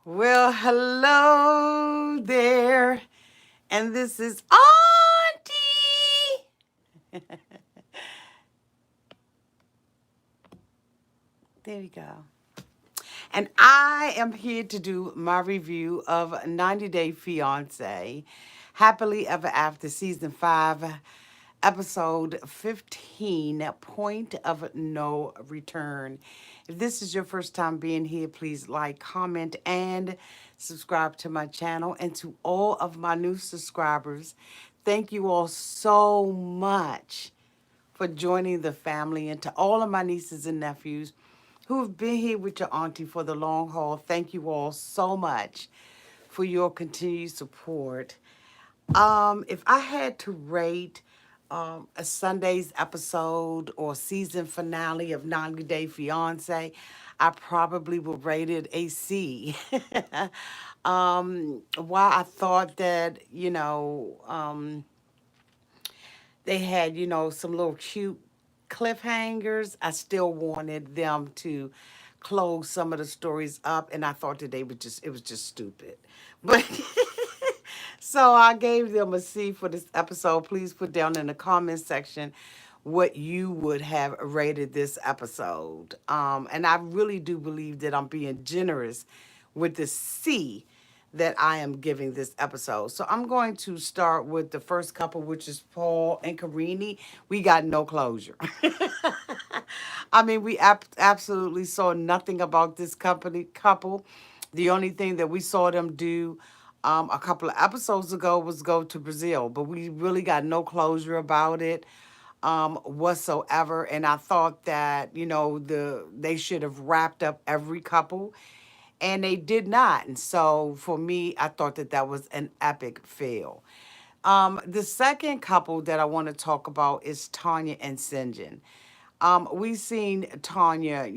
Well, hello there, and this is Auntie. There you go. And I am here to do my review of 90 Day Fiance, Happily Ever After Season 5, Episode 15, Point of No Return. If this is your first time being here, please like, comment, and subscribe to my channel. And to all of my new subscribers, thank you all so much for joining the family. And to all of my nieces and nephews who have been here with your auntie for the long haul, thank you all so much for your continued support. If I had to rate a Sunday's episode or season finale of 90 Day Fiance, I probably would rate it a C. Why I thought that, they had, some little cute cliffhangers. I still wanted them to close some of the stories up, and I thought that it was just stupid. But so I gave them a C for this episode. Please put down in the comment section what you would have rated this episode. And I really do believe that I'm being generous with the C that I am giving this episode. So I'm going to start with the first couple, which is Paul and Carini. We got no closure. I mean, we absolutely saw nothing about this couple. The only thing that we saw them do a couple of episodes ago was go to Brazil, but we really got no closure about it whatsoever. And I thought that they should have wrapped up every couple, and they did not. And so for me, I thought that that was an epic fail. The second couple that I want to talk about is Tonya and Sinjin. We've seen Tonya,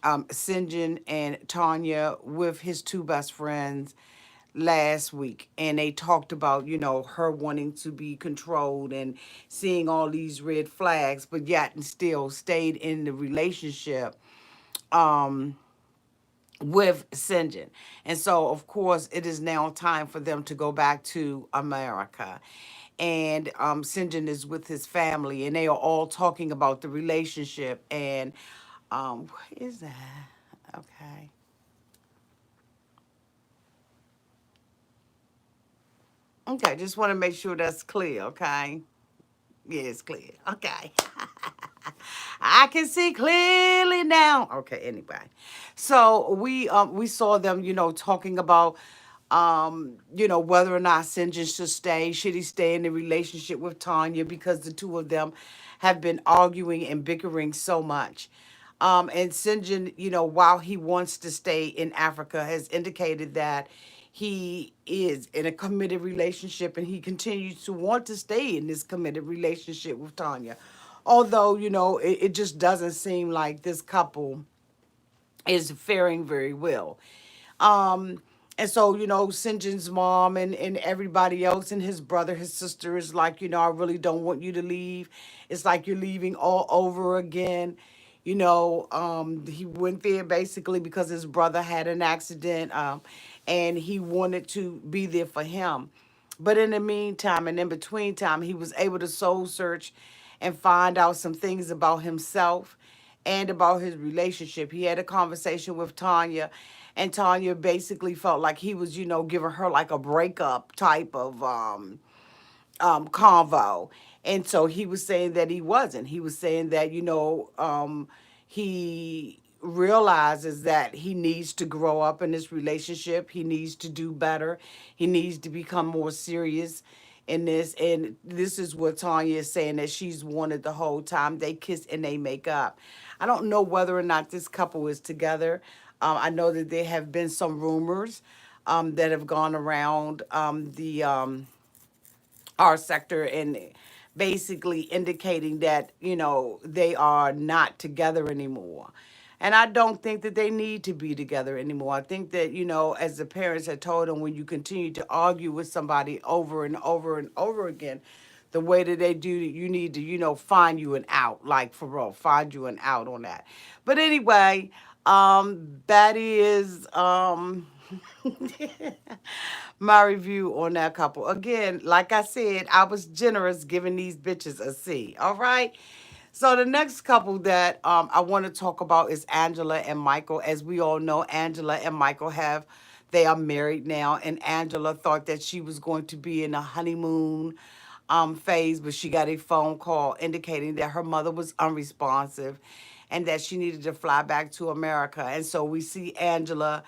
Sinjin and Tonya with his two best friends last week, and they talked about her wanting to be controlled and seeing all these red flags, but yet and still stayed in the relationship with Sinjin. And so, of course, it is now time for them to go back to America. And Sinjin is with his family, and they are all talking about the relationship. And what is that? Okay. Okay, just want to make sure that's clear, okay? Yeah, it's clear. Okay. I can see clearly now. Okay, anyway. So we saw them, talking about whether or not Sinjin should stay. Should he stay in the relationship with Tanya, because the two of them have been arguing and bickering so much. And Sinjin, while he wants to stay in Africa, has indicated that he is in a committed relationship, and he continues to want to stay in this committed relationship with Tanya. Although, it just doesn't seem like this couple is faring very well. And so, Sinjin's mom and everybody else and his brother, his sister is like, I really don't want you to leave. It's like you're leaving all over again. He went there basically because his brother had an accident, and he wanted to be there for him. But in the meantime and in between time, he was able to soul search and find out some things about himself and about his relationship. He had a conversation with Tanya, and Tanya basically felt like he was, giving her like a breakup type of convo. And so he was saying that he wasn't. He was saying that, he realizes that he needs to grow up in this relationship. He needs to do better. He needs to become more serious in this. And this is what Tanya is saying that she's wanted the whole time. They kiss and they make up. I don't know whether or not this couple is together. I know that there have been some rumors that have gone around the our sector, and basically indicating that they are not together anymore. And I don't think that they need to be together anymore. I think that, as the parents had told them, when you continue to argue with somebody over and over and over again, the way that they do, you need to, find you an out, like for real, find you an out on that. But anyway, That is my review on that couple. Again, like I said, I was generous giving these bitches a C. All right. So the next couple that I want to talk about is Angela and Michael. As we all know, Angela and Michael they are married now, and Angela thought that she was going to be in a honeymoon phase, but she got a phone call indicating that her mother was unresponsive and that she needed to fly back to America. And so we see Angela,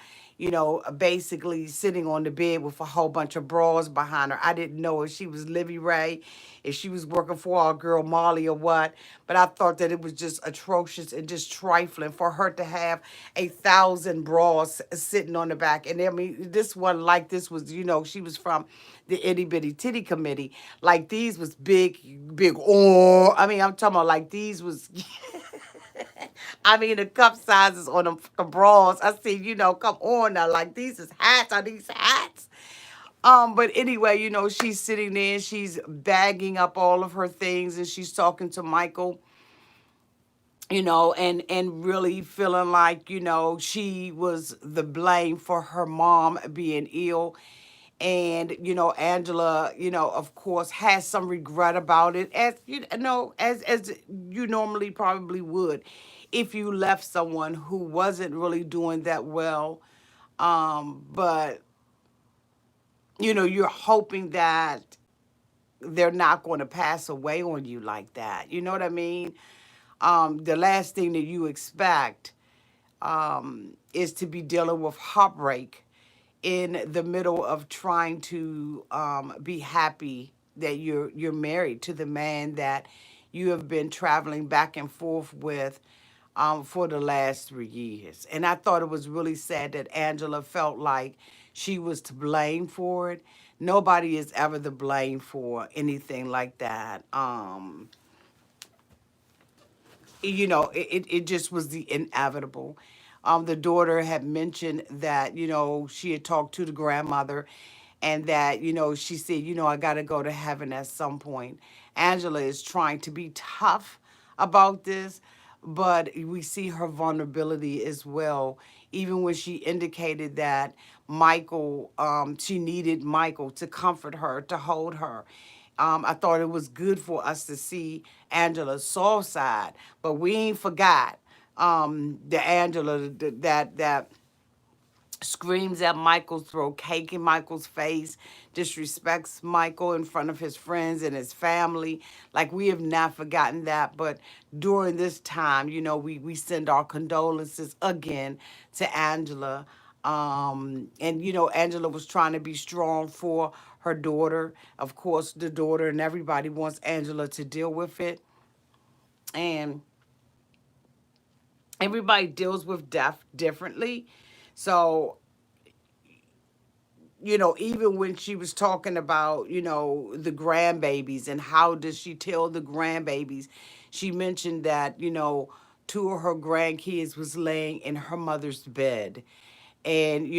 basically sitting on the bed with a whole bunch of bras behind her. I didn't know if she was Livy Ray, if she was working for our girl Molly or what, but I thought that it was just atrocious and just trifling for her to have 1,000 bras sitting on the back. And I mean, this one like this was, she was from the itty bitty titty committee. Like these was big, big. Oh, I mean, I'm talking about like these was. I mean, the cup sizes on the bras. I see, come on now. Like, these is hats. Are these hats? But anyway, she's sitting there and she's bagging up all of her things and she's talking to Michael, and really feeling like, she was the blame for her mom being ill. And, Angela, of course, has some regret about it, as as you normally probably would if you left someone who wasn't really doing that well. But, you're hoping that they're not going to pass away on you like that. You know what I mean? The last thing that you expect is to be dealing with heartbreak in the middle of trying to be happy that you're married to the man that you have been traveling back and forth with for the last 3 years. And I thought it was really sad that Angela felt like she was to blame for it. Nobody is ever the blame for anything like that. It just was the inevitable. The daughter had mentioned that, she had talked to the grandmother and that, she said, I got to go to heaven at some point. Angela is trying to be tough about this, but we see her vulnerability as well. Even when she indicated that she needed Michael to comfort her, to hold her. I thought it was good for us to see Angela's soft side, but we ain't forgot the Angela that screams at Michael's throat, cake in Michael's face, disrespects Michael in front of his friends and his family. Like, we have not forgotten that. But during this time, we send our condolences again to Angela. And, Angela was trying to be strong for her daughter. Of course, the daughter and everybody wants Angela to deal with it. And everybody deals with death differently. So even when she was talking about, the grandbabies and how does she tell the grandbabies, she mentioned that, two of her grandkids was laying in her mother's bed and,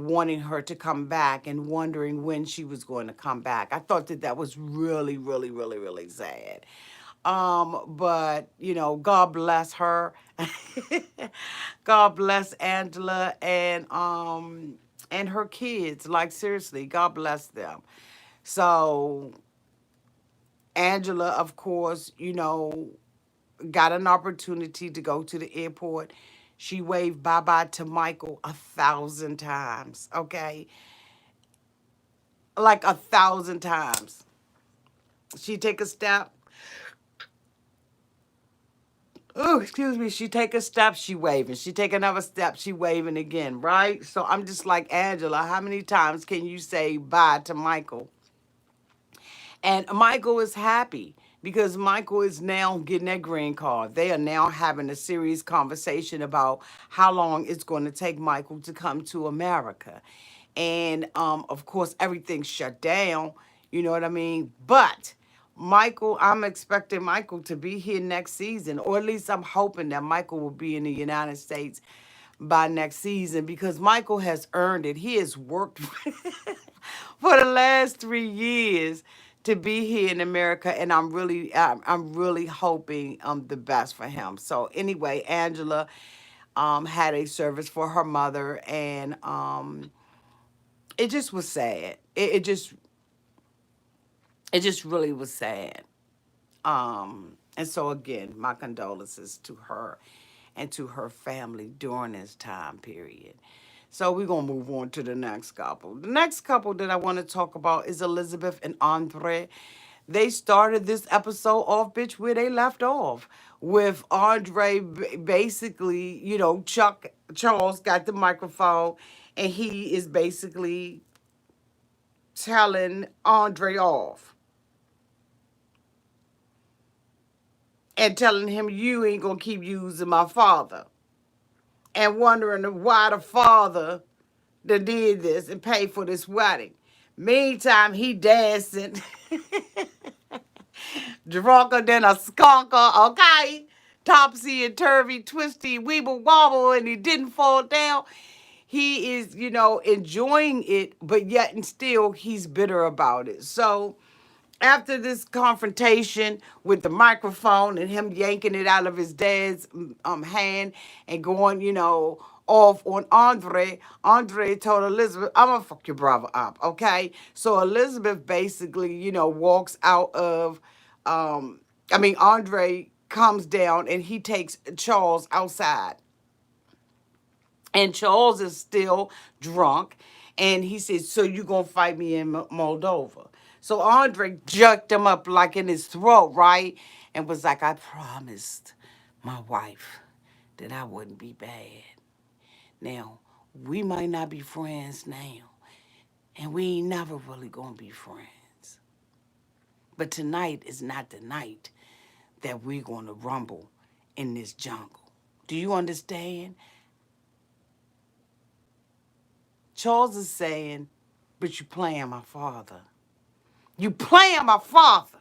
wanting her to come back and wondering when she was going to come back. I thought that that was really, really, really, really sad. But God bless her. God bless Angela and her kids. Like, seriously, God bless them. So Angela, of course, got an opportunity to go to the airport. She waved bye-bye to Michael 1,000 times, okay? Like 1,000 times. She take a step. Oh, excuse me. She take a step, she waving. She take another step, she waving again, right? So I'm just like, Angela, how many times can you say bye to Michael? And Michael is happy because Michael is now getting that green card. They are now having a serious conversation about how long it's going to take Michael to come to America. And of course, everything's shut down. You know what I mean? But Michael, I'm expecting Michael to be here next season, or at least I'm hoping that Michael will be in the United States by next season because Michael has earned it. He has worked for the last 3 years to be here in America, and I'm really hoping the best for him. So anyway, Angela, had a service for her mother, and it just was sad. It just really was sad. And so again, my condolences to her and to her family during this time period. So we're gonna move on to the next couple. The next couple that I want to talk about is Elizabeth and Andre. They started this episode off, bitch, where they left off, with Andre basically, Chuck Charles got the microphone, and he is basically telling Andre off and telling him, you ain't gonna keep using my father, and wondering why the father that did this and paid for this wedding. Meantime, he dancing drunker than a skunker, okay? Topsy and turvy, twisty, weeble wobble, and he didn't fall down. He is, enjoying it, but yet and still he's bitter about it. So after this confrontation with the microphone and him yanking it out of his dad's hand and going, off on Andre, Andre told Elizabeth, I'm gonna fuck your brother up, okay? So Elizabeth basically, walks out of, Andre comes down and he takes Charles outside. And Charles is still drunk. And he says, so you going to fight me in Moldova? So Andre jerked him up like in his throat, right? And was like, I promised my wife that I wouldn't be bad. Now, we might not be friends now. And we ain't never really going to be friends. But tonight is not the night that we're going to rumble in this jungle. Do you understand? Charles is saying, but you playing my father. You playing my father.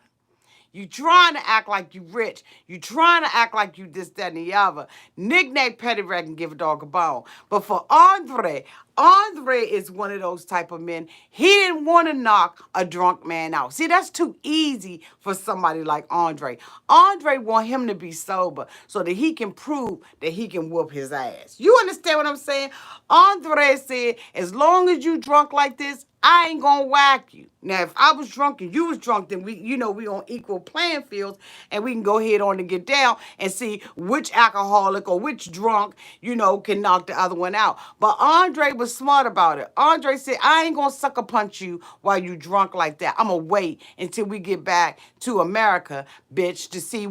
You trying to act like you rich. You trying to act like you this, that, and the other. Nickname Petty Rag and give a dog a bone. But for Andre, Andre is one of those type of men. He didn't want to knock a drunk man out. See, that's too easy for somebody like Andre. Andre want him to be sober so that he can prove that he can whoop his ass. You understand what I'm saying? Andre said, as long as you drunk like this, I ain't gonna whack you. Now, if I was drunk and you was drunk, then we on equal playing fields, and we can go ahead on and get down and see which alcoholic or which drunk, can knock the other one out. But Andre was smart about it. Andre said, I ain't gonna sucker punch you while you drunk like that. I'm gonna wait until we get back to America, bitch, to see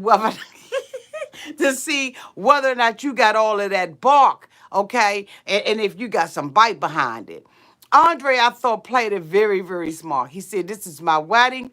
whether or not you got all of that bark, okay? And if you got some bite behind it. Andre, I thought, played it very, very smart. He said, this is my wedding.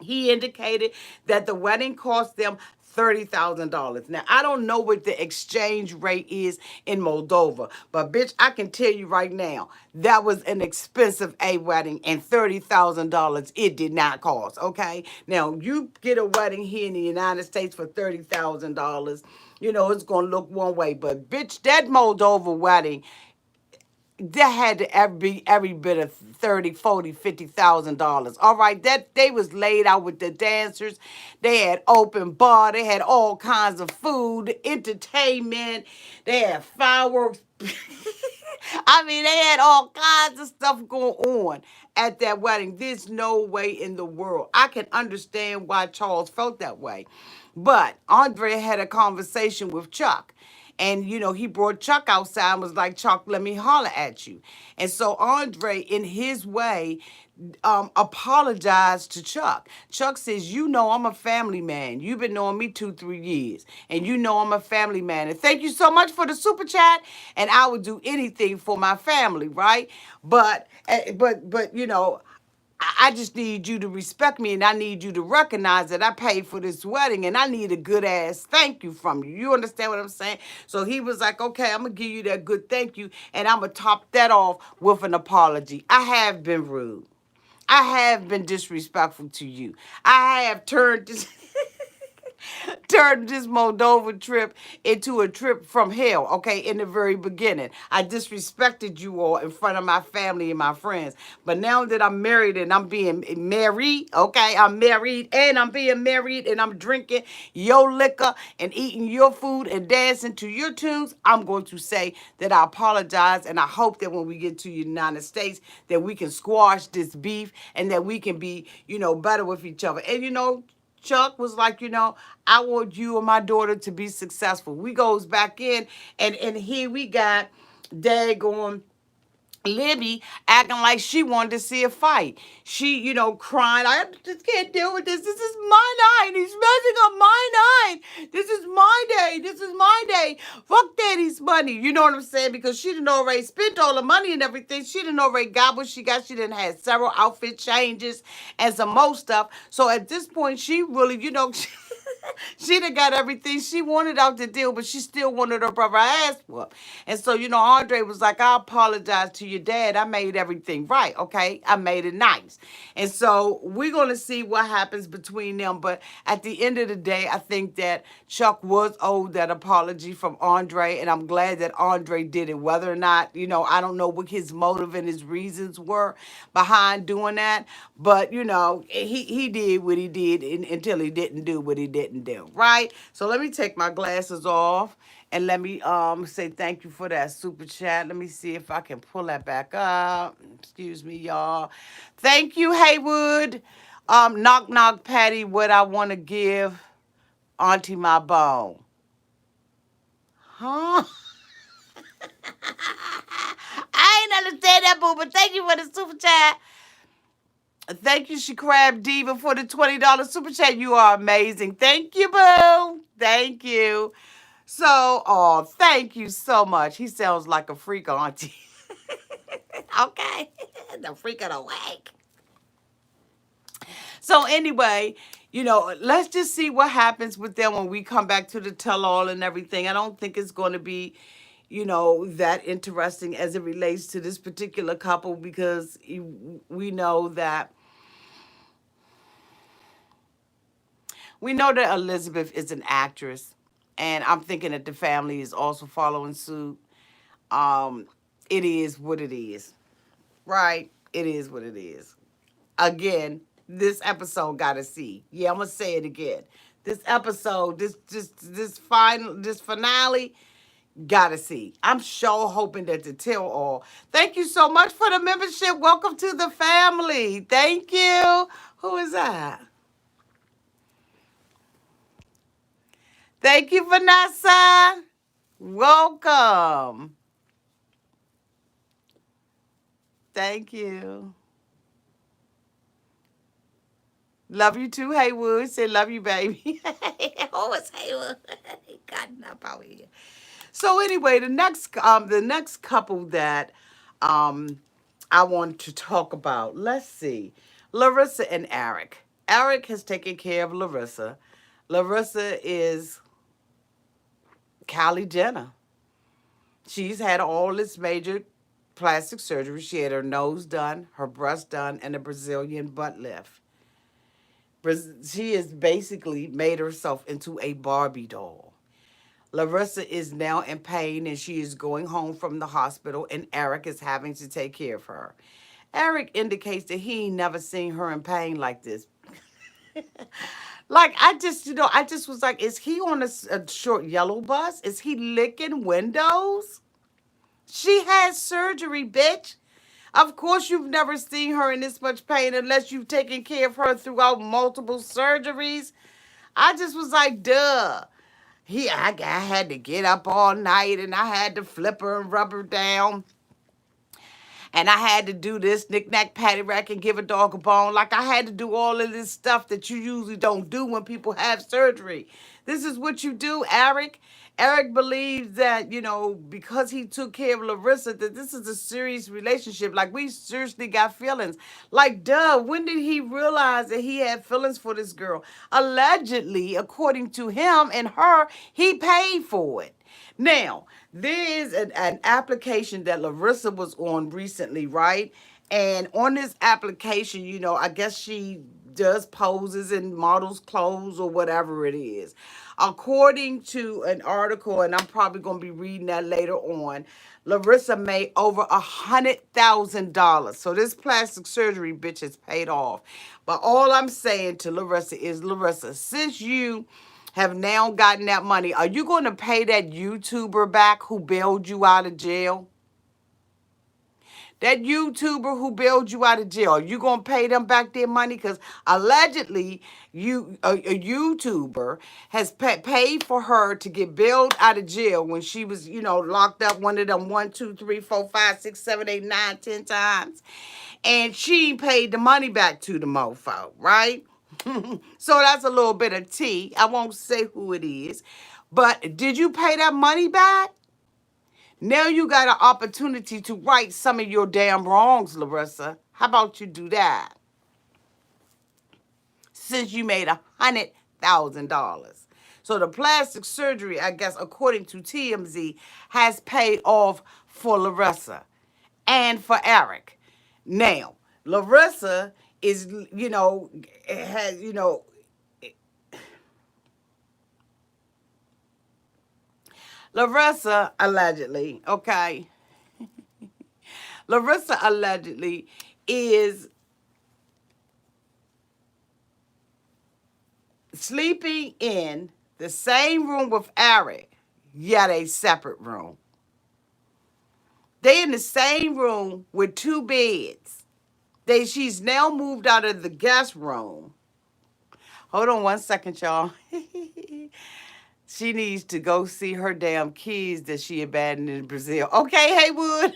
He indicated that the wedding cost them $30,000. Now, I don't know what the exchange rate is in Moldova, but bitch, I can tell you right now, that was an expensive wedding, and $30,000 it did not cost, okay? Now, you get a wedding here in the United States for $30,000, it's going to look one way, but bitch, that Moldova wedding, that had to be every bit of $30,000, $40,000, $50,000. All right, that they was laid out with the dancers. They had open bar. They had all kinds of food, entertainment. They had fireworks. They had all kinds of stuff going on at that wedding. There's no way in the world. I can understand why Charles felt that way. But Andre had a conversation with Chuck. And, he brought Chuck outside and was like, Chuck, let me holler at you. And so Andre, in his way, apologized to Chuck. Chuck says, I'm a family man. You've been knowing me 2-3 years. And I'm a family man. And thank you so much for the super chat. And I would do anything for my family, right? But I just need you to respect me, and I need you to recognize that I paid for this wedding, and I need a good ass thank you from you. You understand what I'm saying? So he was like, okay, I'm going to give you that good thank you, and I'm going to top that off with an apology. I have been rude. I have been disrespectful to you. I have turned this... turned this Moldova trip into a trip from hell, okay, in the very beginning. I disrespected you all in front of my family and my friends. But now that I'm married and I'm being married, okay, I'm married and I'm being married and I'm drinking your liquor and eating your food and dancing to your tunes, I'm going to say that I apologize, and I hope that when we get to the United States that we can squash this beef and that we can be, better with each other. And Chuck was like, I want you and my daughter to be successful. We goes back in, and here we got daggone Libby acting like she wanted to see a fight. She, crying, I just can't deal with this. This is my night. He's messing up my night. This is my day. This is my day. Fuck daddy's money. You know what I'm saying? Because she didn't already spent all the money and everything. She didn't already got what she got. She didn't have several outfit changes and some more stuff. So at this point, she really, she done got everything she wanted out the deal, but she still wanted her brother ass whooped. And so, Andre was like, I apologize to your dad. I made everything right, okay? I made it nice. And so we're going to see what happens between them. But at the end of the day, I think that Chuck was owed that apology from Andre, and I'm glad that Andre did it. Whether or not, I don't know what his motive and his reasons were behind doing that, but, he did what he did until he didn't do what he didn't do, right? So let me take my glasses off. And let me say thank you for that super chat. Let me see if I can pull that back up. Excuse me, y'all. Thank you, Haywood. Knock knock Patty, what I want to give Auntie my bone. Huh? I ain't understand that, boo, but thank you for the super chat. Thank you, Crab Diva, for the $20 super chat. You are amazing. Thank you, boo. Thank you. So, oh, thank you so much. He sounds like a freak, auntie. Okay. The freak of the week. So anyway, let's just see what happens with them when we come back to the tell-all and everything. I don't think it's going to be, that interesting as it relates to this particular couple, because we know that Elizabeth is an actress, and I'm thinking that the family is also following suit. Um, it is what it is, right? It is what it is. Again, this episode got to see. Yeah, I'm gonna say it again. This episode, this finale, gotta see. I'm sure hoping that the tell all. Thank you so much for the membership. Welcome to the family. Thank you. Who is that? Thank you, Vanessa. Welcome. Thank you. Love you too, Haywood. Say love you, baby. Oh, it's Haywood. Cutting up out here. So anyway, the next couple that I want to talk about. Let's see, Larissa and Eric. Eric has taken care of Larissa. Larissa is Kylie Jenner. She's had all this major plastic surgery. She had her nose done, her breast done, and a Brazilian butt lift. She has basically made herself into a Barbie doll. Larissa is now in pain and she is going home from the hospital, and Eric is having to take care of her. Eric indicates that he ain't never seen her in pain like this. Like, I just was like, is he on a short yellow bus? Is he licking windows? She had surgery, bitch. Of course, you've never seen her in this much pain unless you've taken care of her throughout multiple surgeries. I just was like, duh. I had to get up all night and I had to flip her and rub her down. And I had to do this knick-knack, patty-rack, and give a dog a bone. Like, I had to do all of this stuff that you usually don't do when people have surgery. This is what you do, Eric. Eric believes that, because he took care of Larissa, that this is a serious relationship. Like, we seriously got feelings. Like, duh, when did he realize that he had feelings for this girl? Allegedly, according to him and her, he paid for it. Now, there is an application that Larissa was on recently, right? And on this application, I guess she does poses and models clothes or whatever it is. According to an article, and I'm probably going to be reading that later on, Larissa made over $100,000. So this plastic surgery bitch has paid off. But all I'm saying to Larissa is, Larissa, since you have now gotten that money, are you going to pay that YouTuber back who bailed you out of jail? That YouTuber who bailed you out of jail, you gonna pay them back their money? Because allegedly, a YouTuber has paid for her to get bailed out of jail when she was, locked up one of them 1, 2, 3, 4, 5, 6, 7, 8, 9, 10 times, and she paid the money back to the mofo, right? So that's a little bit of tea. I won't say who it is, but did you pay that money back? Now you got an opportunity to right some of your damn wrongs, Larissa. How about you do that? Since you made $100,000. So the plastic surgery, I guess, according to TMZ, has paid off for Larissa and for Eric. Now, Larissa is, has, Larissa allegedly, okay, Larissa allegedly is sleeping in the same room with Eric, yet a separate room. They in the same room with two beds. She's now moved out of the guest room. Hold on 1 second, y'all. She needs to go see her damn kids that she abandoned in Brazil. Okay, Haywood.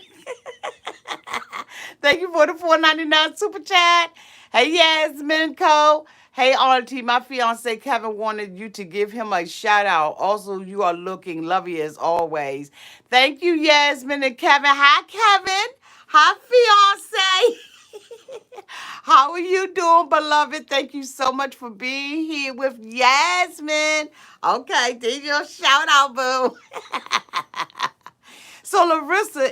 Thank you for the $4.99 super chat. Hey, Yasmin Co. Hey, Auntie, my fiance Kevin wanted you to give him a shout out. Also, you are looking lovely as always. Thank you, Yasmin and Kevin. Hi, Kevin. Hi, fiance. How are you doing, beloved? Thank you so much for being here with Yasmin. Okay, did your shout out, boo. So Larissa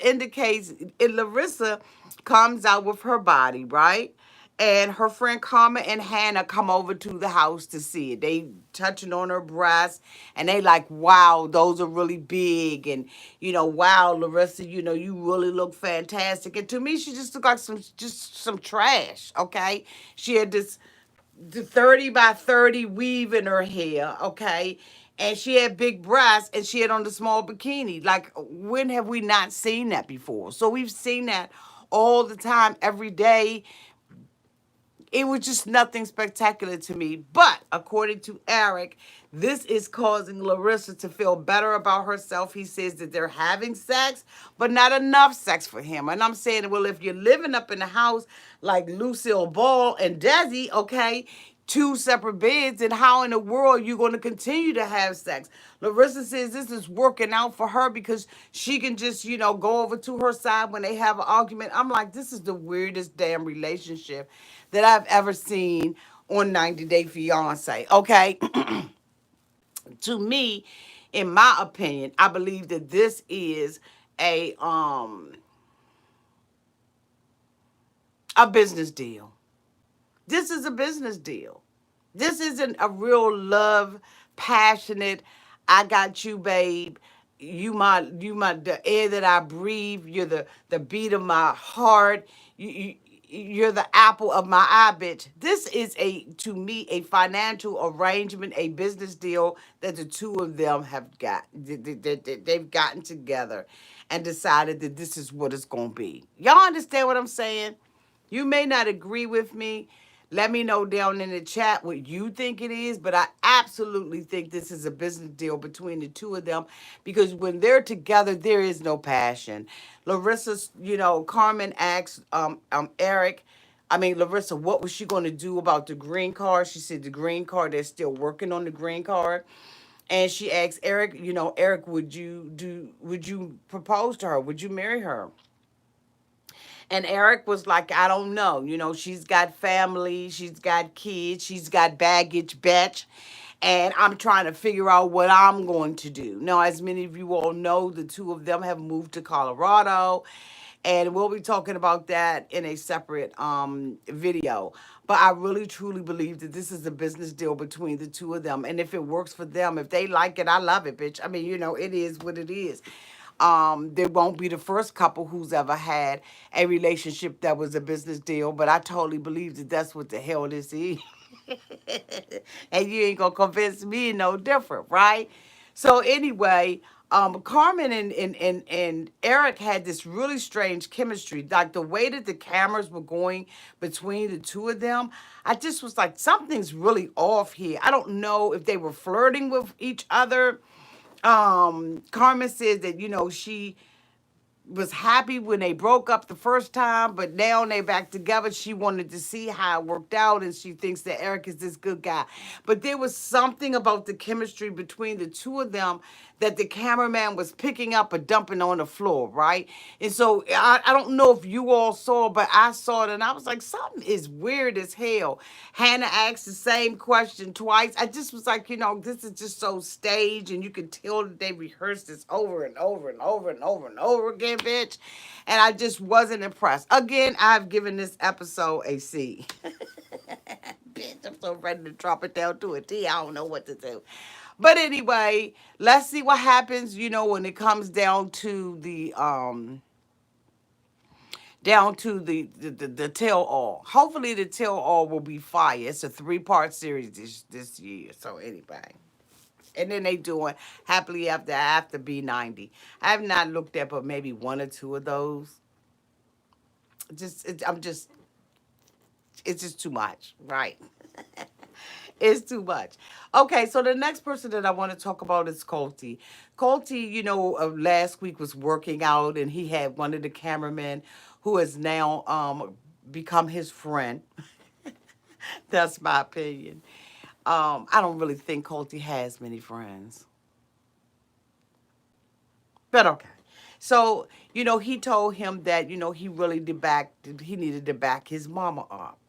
comes out with her body, right? And her friend Karma and Hannah come over to the house to see it. They touching on her breasts, and they like, wow, those are really big. And, wow, Larissa, you really look fantastic. And to me, she just looked like some trash, okay? She had this the 30 by 30 weave in her hair, okay? And she had big breasts and she had on the small bikini. Like, when have we not seen that before? So we've seen that all the time, every day. It was just nothing spectacular to me. But according to Eric, this is causing Larissa to feel better about herself. He says that they're having sex, but not enough sex for him. And I'm saying, well, if you're living up in the house like Lucille Ball and Desi, okay, two separate beds, and how in the world are you going to continue to have sex? Larissa says this is working out for her because she can just, go over to her side when they have an argument. I'm like, this is the weirdest damn relationship that I've ever seen on 90 Day Fiance. Okay. To me, in my opinion, I believe that this is a business deal. This is a business deal. This isn't a real love, passionate, I got you, babe. The air that I breathe. You're the beat of my heart. You're the apple of my eye, bitch. This is to me, a financial arrangement, a business deal that the two of them have got. They've gotten together and decided that this is what it's going to be. Y'all understand what I'm saying? You may not agree with me. Let me know down in the chat what you think it is, but I absolutely think this is a business deal between the two of them because when they're together, there is no passion. Larissa's, Carmen asked Eric, Larissa, what was she going to do about the green card? She said the green card, they're still working on the green card. And she asked Eric, Eric, would you propose to her? Would you marry her? And Eric was like, I don't know. She's got family, she's got kids, she's got baggage, bitch. and I'm trying to figure out what I'm going to do. Now, as many of you all know, the two of them have moved to Colorado, and we'll be talking about that in a separate video. But I really truly believe that this is a business deal between the two of them, and if it works for them, if they like it, I love it, bitch. I mean, it is what it is. They won't be the first couple who's ever had a relationship that was a business deal, but I totally believe that that's what the hell this is. And you ain't gonna convince me no different, right? So anyway, Carmen and Eric had this really strange chemistry. Like the way that the cameras were going between the two of them, I just was like, something's really off here. I don't know if they were flirting with each other. Carmen says that, she was happy when they broke up the first time, but now they back together. She wanted to see how it worked out, and she thinks that Eric is this good guy. But there was something about the chemistry between the two of them that the cameraman was picking up or dumping on the floor, right? And so I don't know if you all saw, but I saw it, and I was like, something is weird as hell. Hannah asked the same question twice. I just was like, this is just so staged, and you could tell that they rehearsed this over and over and over and over and over again, bitch. And I just wasn't impressed. Again, I've given this episode a C. Bitch, I'm so ready to drop it down to a T. I don't know what to do. But anyway, let's see what happens, when it comes down to the tell all. Hopefully the tell all will be fire. It's a 3-part series this year. So anyway. And then they doing Happily After B90. I have not looked at but maybe one or two of those. It's just too much, right? It's too much. Okay, so the next person that I want to talk about is Colty. Colty, last week was working out, and he had one of the cameramen who has now become his friend. That's my opinion. I don't really think Colty has many friends. But okay. So, he told him that, he really he needed to back his mama up.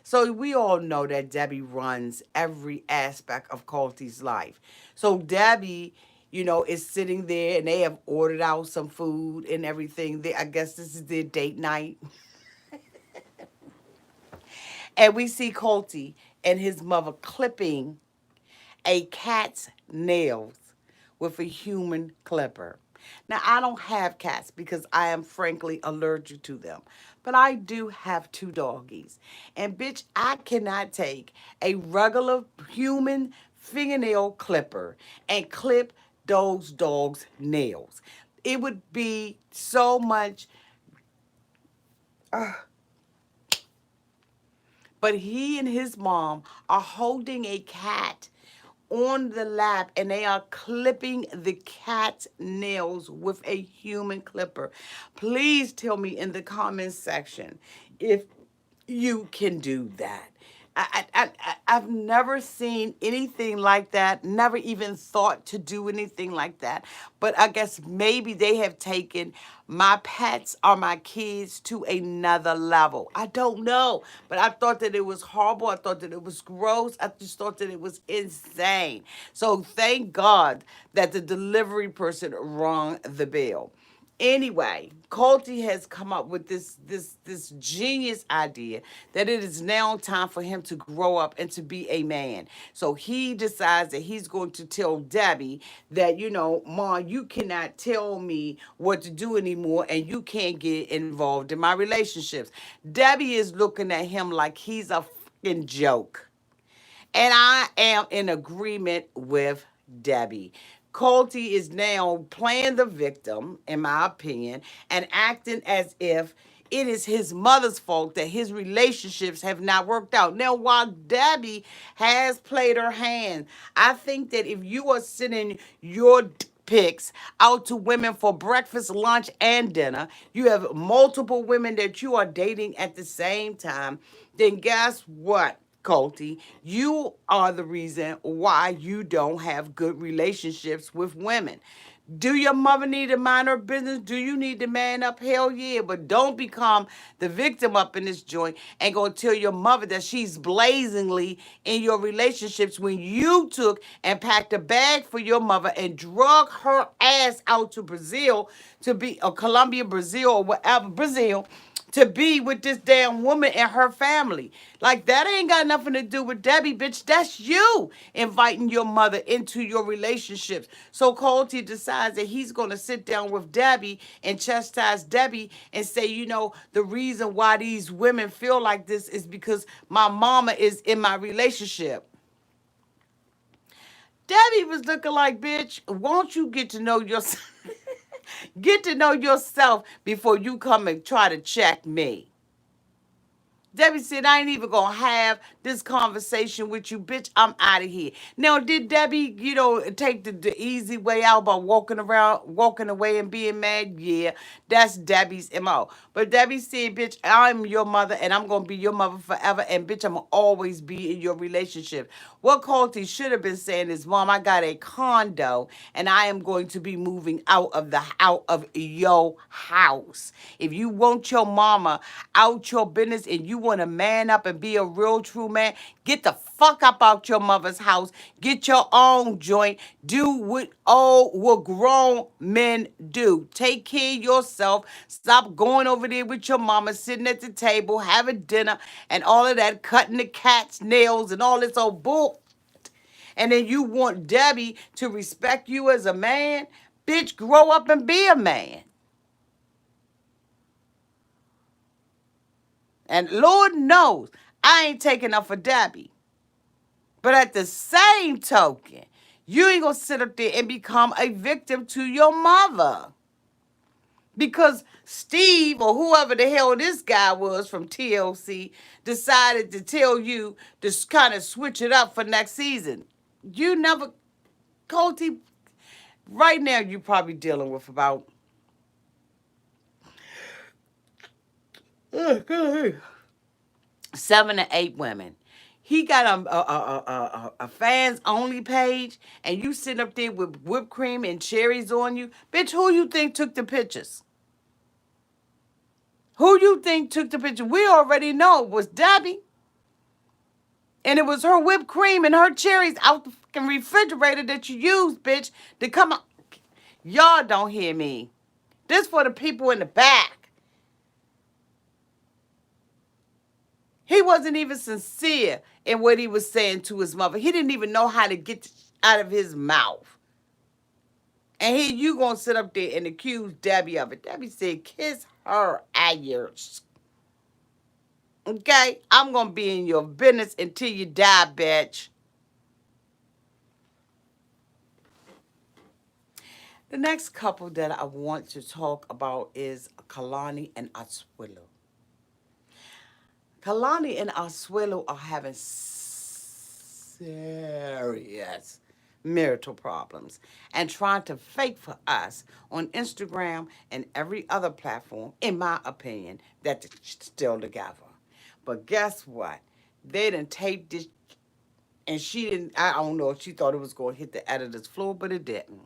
So we all know that Debbie runs every aspect of Colty's life. So Debbie, is sitting there and they have ordered out some food and everything. I guess this is their date night. And we see Colty and his mother clipping a cat's nails with a human clipper. Now, I don't have cats because I am frankly allergic to them. But I do have 2 doggies. And bitch, I cannot take a regular human fingernail clipper and clip those dogs' nails. It would be so much. But he and his mom are holding a cat on the lap and they are clipping the cat's nails with a human clipper. Please tell me in the comments section if you can do that. I've never seen anything like that, never even thought to do anything like that. But I guess maybe they have taken my pets or my kids to another level. I don't know. But I thought that it was horrible. I thought that it was gross. I just thought that it was insane. So thank God that the delivery person rang the bell. Anyway, Colty has come up with this genius idea that it is now time for him to grow up and to be a man. So he decides that he's going to tell Debbie that, Ma, you cannot tell me what to do anymore and you can't get involved in my relationships. Debbie is looking at him like he's a fucking joke. And I am in agreement with Debbie. Colty is now playing the victim, in my opinion, and acting as if it is his mother's fault that his relationships have not worked out. Now, while Debbie has played her hand, I think that if you are sending your pics out to women for breakfast, lunch, and dinner, you have multiple women that you are dating at the same time, then guess what? Colty, you are the reason why you don't have good relationships with women. Do your mother need to mind her business? Do you need to man up? Hell yeah, but don't become the victim up in this joint and go tell your mother that she's blazingly in your relationships when you took and packed a bag for your mother and drug her ass out to Brazil to be, or Colombia, Brazil, or whatever, Brazil, to be with this damn woman and her family. Like, that ain't got nothing to do with Debbie, bitch. That's you inviting your mother into your relationships. So Colty decides that he's going to sit down with Debbie and chastise Debbie and say, you know, the reason why these women feel like this is because my mama is in my relationship. Debbie was looking like, bitch, won't you get to know yourself? Get to know yourself before you come and try to check me. Debbie said, I ain't even gonna have this conversation with you, bitch. I'm out of here. Now, did Debbie, you know, take the easy way out by walking away and being mad? Yeah, that's Debbie's MO. But Debbie said, bitch, I'm your mother and I'm gonna be your mother forever. And bitch, I'm gonna always be in your relationship. What Colty should have been saying is, Mom, I got a condo and I am going to be moving out of your house. If you want your mama out your business and you want to man up and be a real true man, get the fuck up out your mother's house. Get your own joint. Do what grown men do. Take care of yourself. Stop going over there with your mama, sitting at the table, having dinner, and all of that, cutting the cat's nails and all this old bull. And then you want Debbie to respect you as a man? Bitch, grow up and be a man. And Lord knows, I ain't taking up for Debbie. But at the same token, you ain't gonna sit up there and become a victim to your mother. Because Steve, or whoever the hell this guy was from TLC, decided to tell you to kind of switch it up for next season. You never, Colty, right now you're probably dealing with about 7 to 8 women. He got a fans only page, and you sitting up there with whipped cream and cherries on you. Bitch, who you think took the pictures? Who you think took the picture? We already know it was Debbie. And it was her whipped cream and her cherries out the fucking refrigerator that you used, bitch, to come out. Y'all don't hear me. This for the people in the back. He wasn't even sincere in what he was saying to his mother. He didn't even know how to get out of his mouth. And here you gonna sit up there and accuse Debbie of it. Debbie said, kiss her ass. Okay? I'm gonna be in your business until you die, bitch. The next couple that I want to talk about is Kalani and Oswalo. Kalani and Oswalo are having serious marital problems and trying to fake for us on Instagram and every other platform, in my opinion, that they're still together. But guess what? They didn't tape this, and she didn't, I don't know if she thought it was going to hit the editor's floor, but it didn't.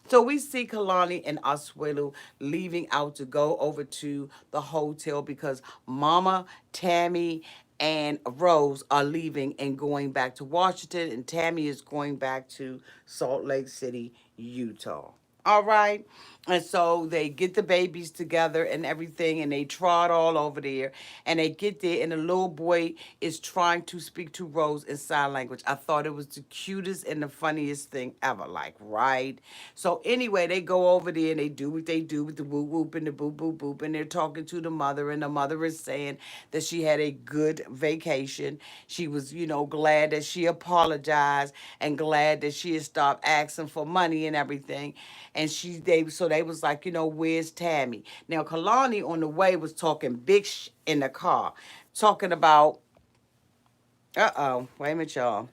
So we see Kalani and Oswalo leaving out to go over to the hotel because Mama, Tammy, and Rose are leaving and going back to Washington, and Tammy is going back to Salt Lake City, Utah. All right. And so they get the babies together and everything, and they trot all over there. And they get there, and the little boy is trying to speak to Rose in sign language. I thought it was the cutest and the funniest thing ever. Like, right? So anyway, they go over there and they do what they do with the whoop whoop and the boop boop boop. And they're talking to the mother, and the mother is saying that she had a good vacation. She was, you know, glad that she apologized and glad that she had stopped asking for money and everything. And they was like, you know, where's Tammy? Now Kalani on the way was talking big in the car, talking about, wait a minute, y'all.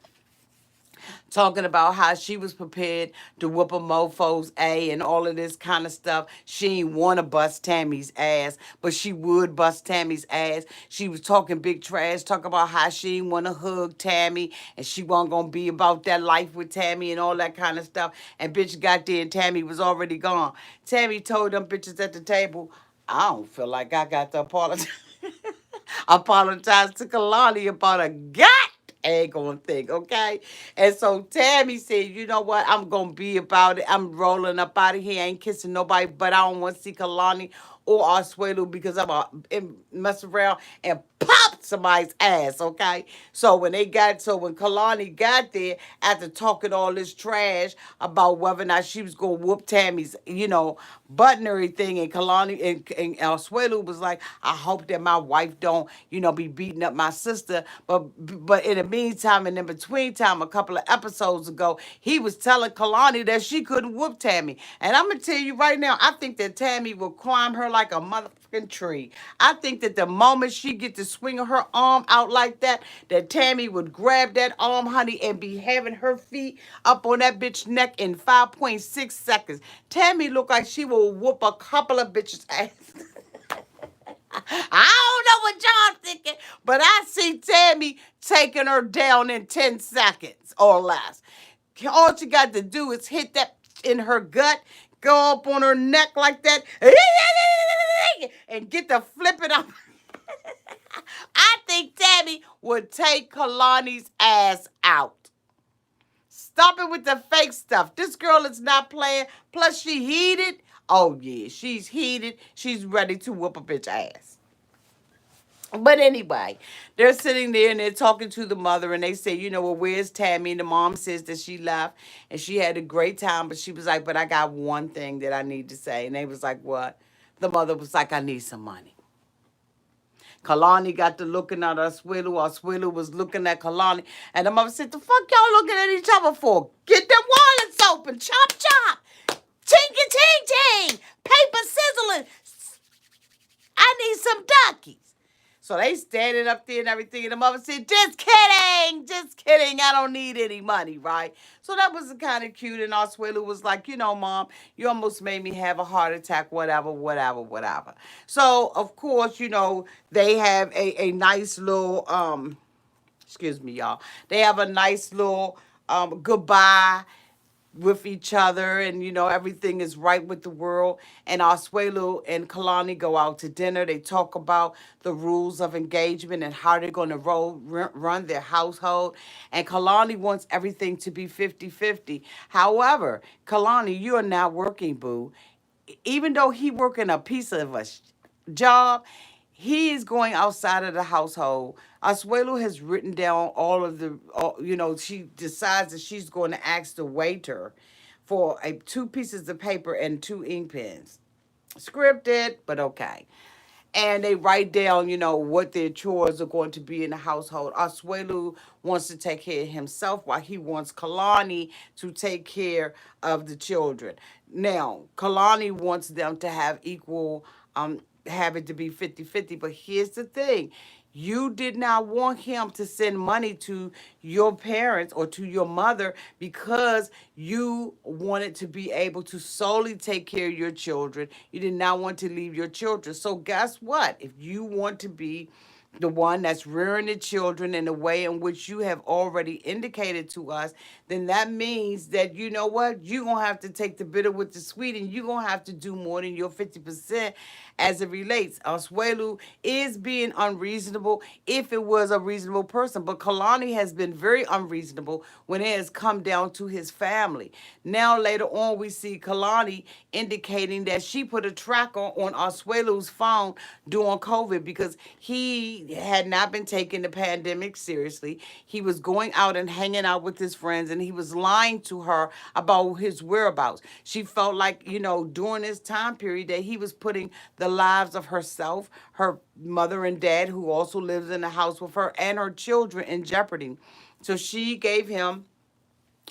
talking about how she was prepared to whoop a mofo's A and all of this kind of stuff. She ain't want to bust Tammy's ass, but she would bust Tammy's ass. She was talking big trash, talking about how she didn't want to hug Tammy and she wasn't going to be about that life with Tammy and all that kind of stuff. And bitch got there and Tammy was already gone. Tammy told them bitches at the table, I don't feel like I got to apologize. Apologize to Kalani about a god gonna thing, okay? And so Tammy said, you know what? I'm gonna be about it. I'm rolling up out of here. I ain't kissing nobody, but I don't want to see Kalani or Oswalo because I'm a mess around and pop somebody's ass, okay? So when Kalani got there, after talking all this trash about whether or not she was gonna whoop Tammy's, button or everything, and Kalani and Oswalo was like, I hope that my wife don't, be beating up my sister. But in the meantime and in between time, a couple of episodes ago, he was telling Kalani that she couldn't whoop Tammy. And I'm gonna tell you right now, I think that Tammy will climb her like a motherfucking tree. I think that the moment she get to swinging her arm out like that, that Tammy would grab that arm, honey, and be having her feet up on that bitch neck in 5.6 seconds. Tammy look like she will whoop a couple of bitches' ass. I don't know what y'all thinking, but I see Tammy taking her down in 10 seconds or less. All she got to do is hit that in her gut, go up on her neck like that, and get the flipping up. I think Tammy would take Kalani's ass out. Stop it with the fake stuff. This girl is not playing. Plus, she heated. Oh, yeah, she's heated. She's ready to whoop a bitch ass. But anyway, they're sitting there and they're talking to the mother and they say, well, where's Tammy? And the mom says that she left and she had a great time, but she was like, but I got one thing that I need to say. And they was like, what? The mother was like, I need some money. Kalani got to looking at Oswalo. Oswalo was looking at Kalani. And the mother said, the fuck y'all looking at each other for? Get them wallets open. Chop, chop. Tinky, ting, ting. Paper sizzling. I need some duckies. So they standing up there and everything, and the mother said, just kidding, I don't need any money, right? So that was kind of cute, and Oswalo was like, Mom, you almost made me have a heart attack, whatever, whatever, whatever. So, of course, they have a nice little, excuse me, y'all, they have a nice little goodbye with each other, and everything is right with the world. And Oswalo and Kalani go out to dinner. They talk about the rules of engagement and how they're going to run their household. And Kalani wants everything to be 50-50. However, Kalani, you are not working, boo. Even though he working a piece of a job, he is going outside of the household. Oswalo has written down she decides that she's going to ask the waiter for two pieces of paper and two ink pens. Scripted, but okay. And they write down, what their chores are going to be in the household. Oswalo wants to take care of himself while he wants Kalani to take care of the children. Now, Kalani wants them to have equal, have it to be 50-50. But here's the thing. You did not want him to send money to your parents or to your mother because you wanted to be able to solely take care of your children. You did not want to leave your children. So guess what? If you want to be the one that's rearing the children in the way in which you have already indicated to us, then that means that, you know what, you're going to have to take the bitter with the sweet, and you're going to have to do more than your 50% as it relates. Oswalo is being unreasonable if it was a reasonable person, but Kalani has been very unreasonable when it has come down to his family. Now, later on, we see Kalani indicating that she put a tracker on Oswalo's phone during COVID because he had not been taking the pandemic seriously. He was going out and hanging out with his friends, and he was lying to her about his whereabouts. She felt like, during this time period that he was putting the lives of herself, her mother and dad, who also lives in the house with her, and her children in jeopardy. So she gave him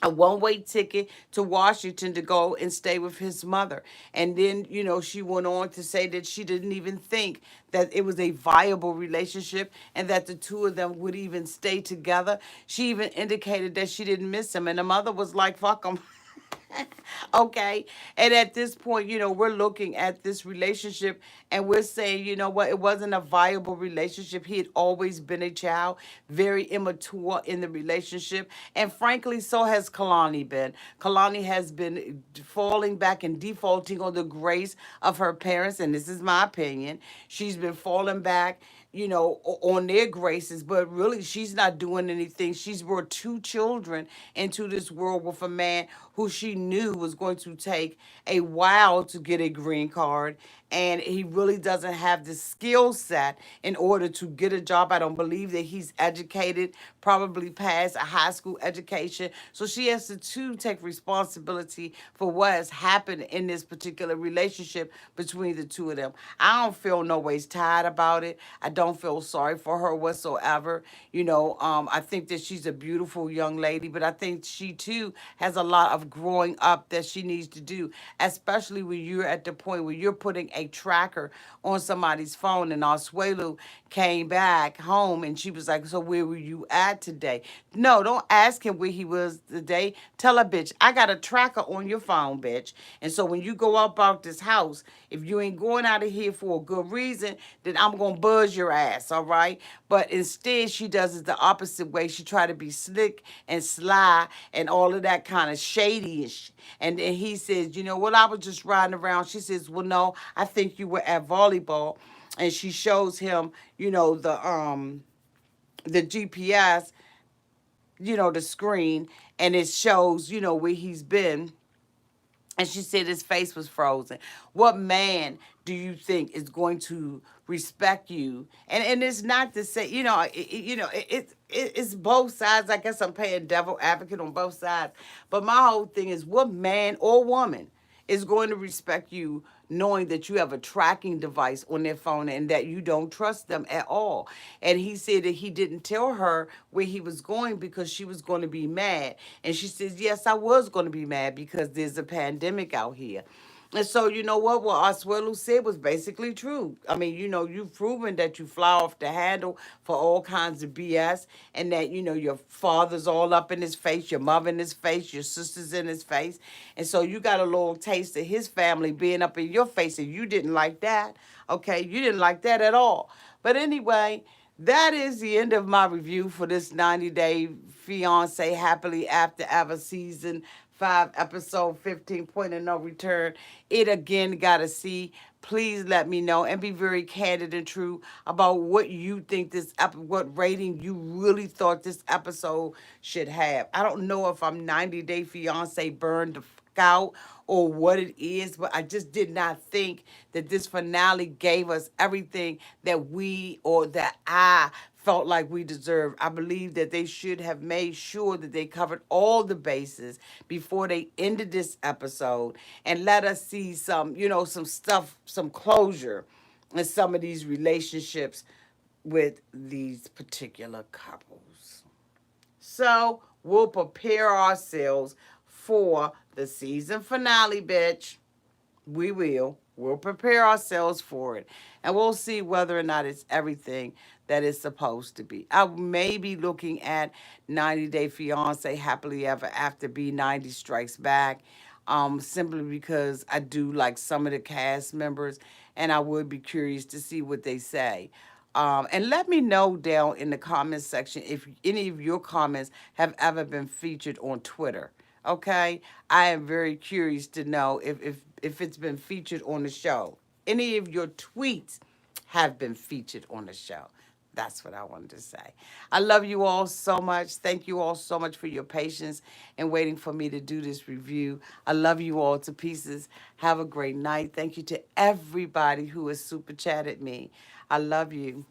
a one-way ticket to Washington to go and stay with his mother. And then, she went on to say that she didn't even think that it was a viable relationship and that the two of them would even stay together. She even indicated that she didn't miss him. And the mother was like, fuck him. Okay. And at this point, we're looking at this relationship and we're saying, you know what, it wasn't a viable relationship. He had always been a child, very immature in the relationship. And frankly, so has Kalani been. Kalani has been falling back and defaulting on the grace of her parents. And this is my opinion. She's been falling back, on their graces, but really she's not doing anything. She's brought two children into this world with a man who she knew was going to take a while to get a green card. And he really doesn't have the skill set in order to get a job. I don't believe that he's educated, probably past a high school education. So she has to too take responsibility for what has happened in this particular relationship between the two of them. I don't feel no ways tired about it. I don't feel sorry for her whatsoever. I think that she's a beautiful young lady, but I think she too has a lot of growing up that she needs to do, especially when you're at the point where you're putting a tracker on somebody's phone. And Oswalo came back home and she was like, so where were you at today? No, don't ask him where he was today. Tell her, bitch, I got a tracker on your phone, bitch. And so when you go up out this house, if you ain't going out of here for a good reason, then I'm going to buzz your ass, all right? But instead, she does it the opposite way. She try to be slick and sly and all of that kind of shady-ish. And then he says, you know what, I was just riding around. She says, well, no, I think you were at volleyball. And she shows him, the GPS, the screen, and it shows, where he's been. And she said his face was frozen. What man do you think is going to respect you? And it's not to say, it's both sides. I guess I'm playing devil advocate on both sides. But my whole thing is, what man or woman is going to respect you knowing that you have a tracking device on their phone and that you don't trust them at all? And he said that he didn't tell her where he was going because she was going to be mad. And she says, yes, I was going to be mad because there's a pandemic out here. And so, you know what Oswelo said was basically true. I mean, you've proven that you fly off the handle for all kinds of BS, and that, your father's all up in his face, your mother in his face, your sister's in his face. And so you got a little taste of his family being up in your face, and you didn't like that. Okay, you didn't like that at all. But anyway, that is the end of my review for this 90-Day Fiance Happily After Ever season 5, episode 15, Point of No Return. It again got a C. Please let me know and be very candid and true about what you think what rating you really thought this episode should have. I don't know if I'm 90-Day Fiance burned the out or what it is, but I just did not think that this finale gave us everything that we or that I felt like we deserved. I believe that they should have made sure that they covered all the bases before they ended this episode and let us see some stuff, some closure in some of these relationships with these particular couples. So we'll prepare ourselves for the season finale, bitch. We will. We'll prepare ourselves for it. And we'll see whether or not it's everything that it's supposed to be. I may be looking at 90-Day Fiance Happily Ever After B90 Strikes Back. Simply because I do like some of the cast members and I would be curious to see what they say. And let me know down in the comments section if any of your comments have ever been featured on Twitter. Okay, I am very curious to know if it's been featured on the show. Any of your tweets have been featured on the show. That's what I wanted to say. I love you all so much. Thank you all so much for your patience and waiting for me to do this review. I love you all to pieces. Have a great night. Thank you to everybody who has super chatted me. I love you.